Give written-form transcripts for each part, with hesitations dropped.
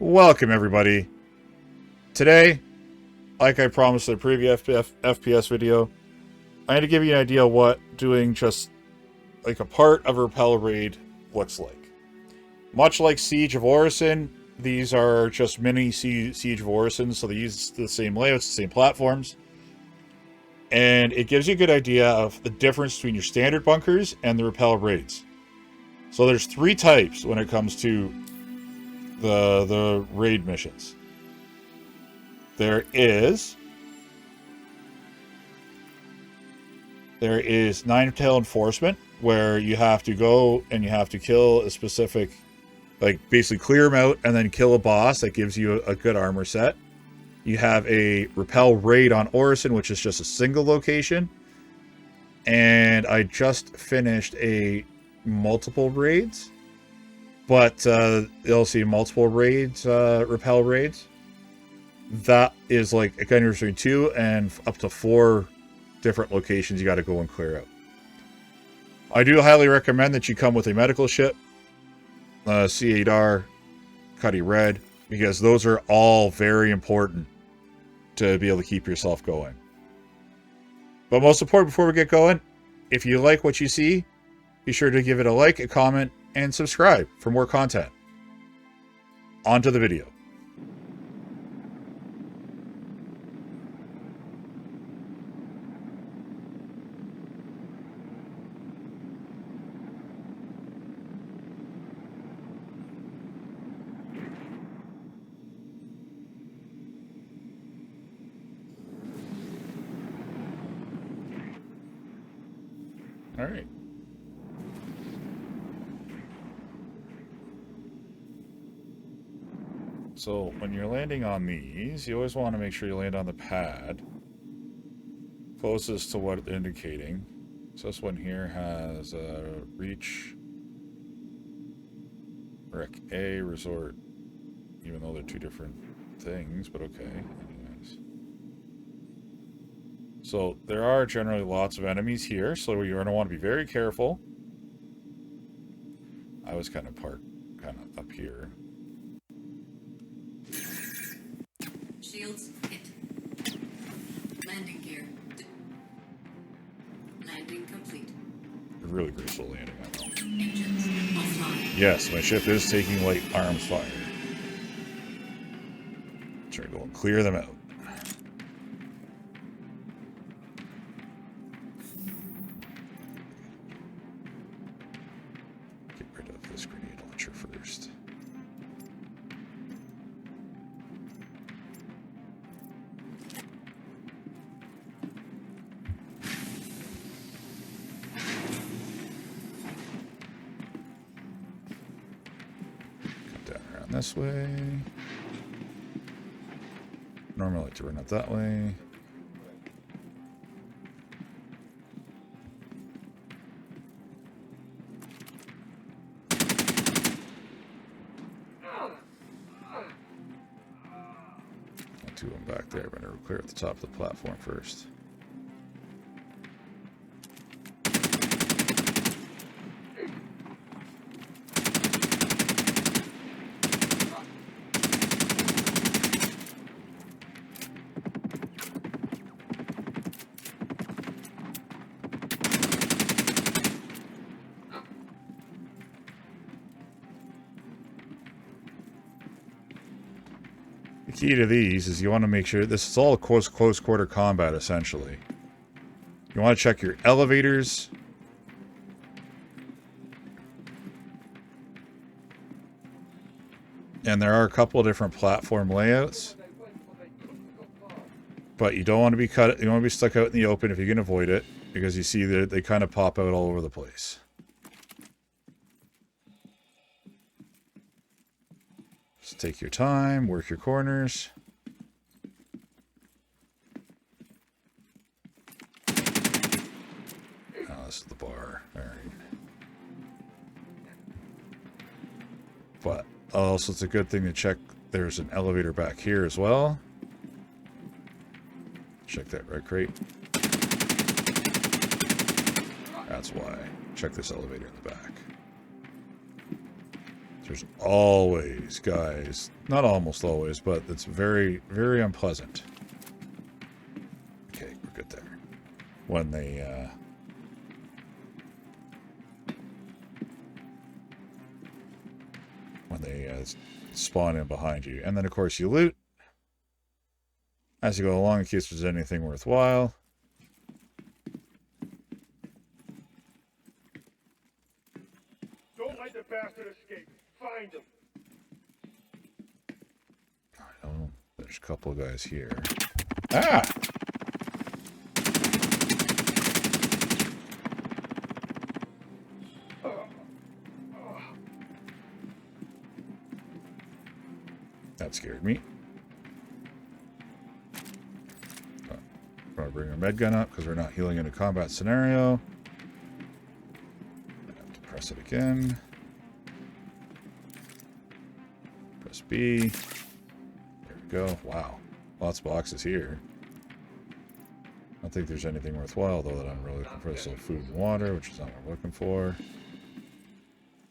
Welcome, everybody. Today, like I promised in the previous FPS video, I'm going to give you an idea of what doing just like a part of a Repel Raid looks like. Much like Siege of Orison, these are just mini Siege of Orison, so they use the same layouts, the same platforms. And it gives you a good idea of the difference between your standard bunkers and the Repel Raids. So there's three types when it comes to the raid missions. There is nine-tail enforcement, where you have to go and you have to kill a specific, like basically clear them out and then kill a boss that gives you a good armor set. You have a Repel Raid on Orison, which is just a single location. And I just finished a multiple raids. But you'll see multiple raids, Repel Raids. That is like a kind of between 2 and up to 4 different locations you got to go and clear out. I do highly recommend that you come with a medical ship, C8R, Cuddy Red, because those are all very important to be able to keep yourself going. But most important, before we get going, if you like what you see, be sure to give it a like, a comment, and subscribe for more content. On to the video. All right. So when you're landing on these, you always want to make sure you land on the pad closest to what it's indicating. So this one here has reach Rec A resort, even though they're two different things, but okay. Anyways. So there are generally lots of enemies here, so you're going to want to be very careful. I was kind of parked kind of up here. Shields hit. Landing gear. Landing complete. Really graceful landing, I know. Engines offline. Yes, my ship is taking light arms fire. Try to go and clear them out. Get rid of this grenade launcher first. This way. Normally I like to run up that way. Got two of them back there. I'm going to clear at the top of the platform first. The key to these is you want to make sure this is all close quarter combat, essentially. You want to check your elevators. And there are a couple of different platform layouts. But you don't want to be you don't want to be stuck out in the open if you can avoid it, because you see that they kind of pop out all over the place. Just take your time, work your corners. Oh, this is the bar. All right. But also, it's a good thing to check. There's an elevator back here as well. Check that red crate. That's why. Check this elevator in the back. There's always, guys, not almost always, but it's very, very unpleasant. Okay, we're good there. When they, spawn in behind you. And then, of course, you loot as you go along in case there's anything worthwhile. Don't let the bastard escape. Find him. I know there's a couple of guys here. Ah! That scared me. I'm going to bring our med gun up because we're not healing in a combat scenario. I have to press it again. Press B. There we go. Wow. Lots of boxes here. I don't think there's anything worthwhile, though, that I'm really looking for. So food and water, which is not what I'm looking for.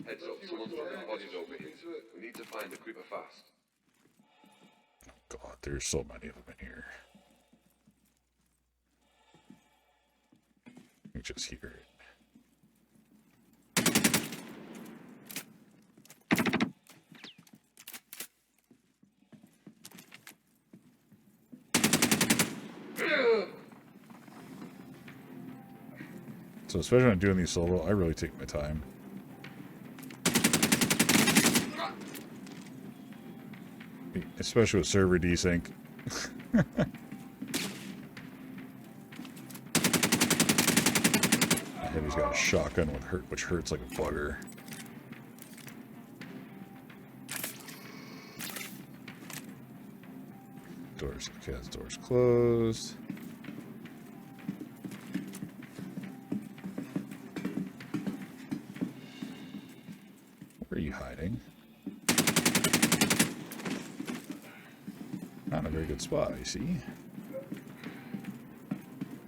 Heads up, someone's throwing bodies over here. We need to find the creeper fast. God, there's so many of them in here. You just hear it. So especially when I'm doing these solo, I really take my time. Especially with server desync. Heavy's got a shotgun with which hurts like a bugger. Doors, okay, the door's closed. Where are you hiding? Not in a very good spot, I see.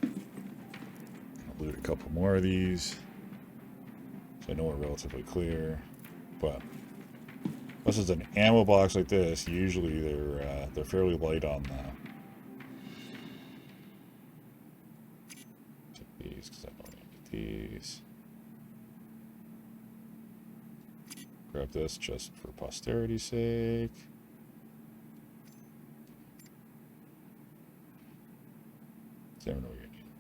I'll loot a couple more of these. So I know we're relatively clear. But unless it's an ammo box like this, usually they're fairly light on the. Take these because I don't need these. Grab this just for posterity's sake. Never know what you're needing.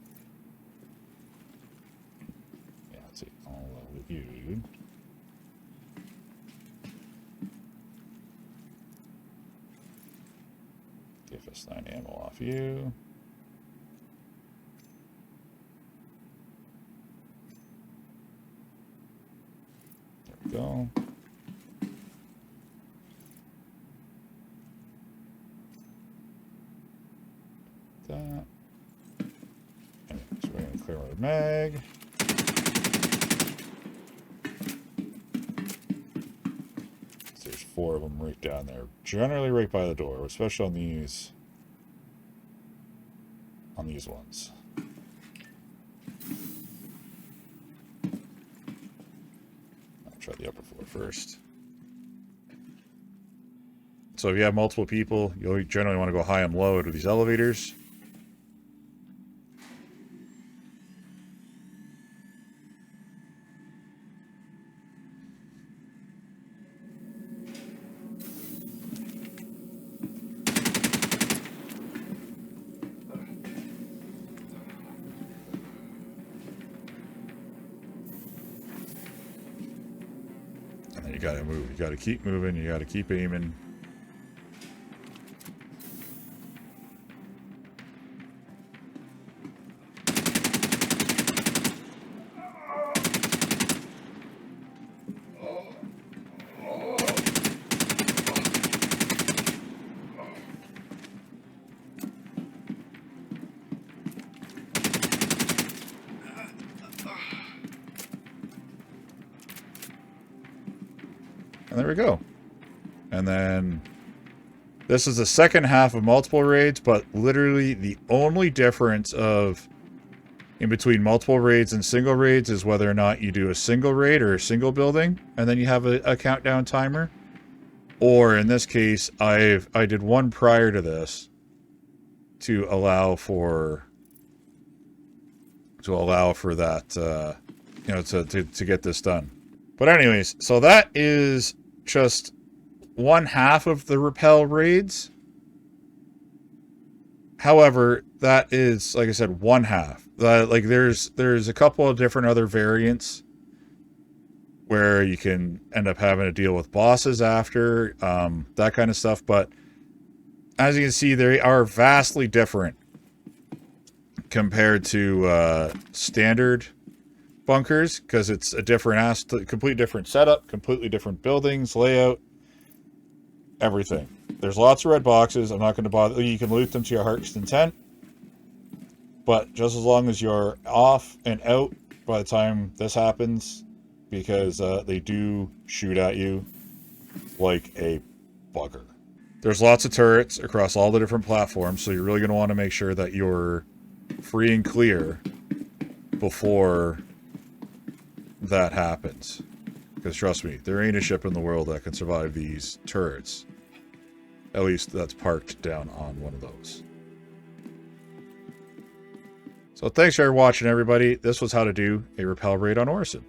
Yeah, let's see. I'll loot you. Give us 9 ammo off you. There we go. That. So we're going to clear our mag. So there's 4 of them right down there. Generally right by the door, especially on these ones. I'll try the upper floor first. So if you have multiple people, you'll generally want to go high and low to these elevators. You gotta move. You gotta keep moving. You gotta keep aiming. And there we go. And then this is the second half of multiple raids, but literally the only difference of In between multiple raids and single raids is whether or not you do a single raid or a single building, and then you have a countdown timer. Or in this case, I did one prior to this to allow for that, you know, to get this done. But anyways, so that is just one half of the Repel Raids. However, that is, like I said, one half. Like there's a couple of different other variants where you can end up having to deal with bosses after, that kind of stuff. But as you can see, they are vastly different compared to standard bunkers, because it's a different completely different setup, completely different buildings, layout, everything. There's lots of red boxes. I'm not going to bother. You can loot them to your heart's content, but just as long as you're off and out by the time this happens, because they do shoot at you like a bugger. There's lots of turrets across all the different platforms, so you're really going to want to make sure that you're free and clear before that happens. Because trust me, there ain't a ship in the world that can survive these turrets. At least that's parked down on one of those. So thanks for watching, everybody. This was how to do a Repel Raid on Orison.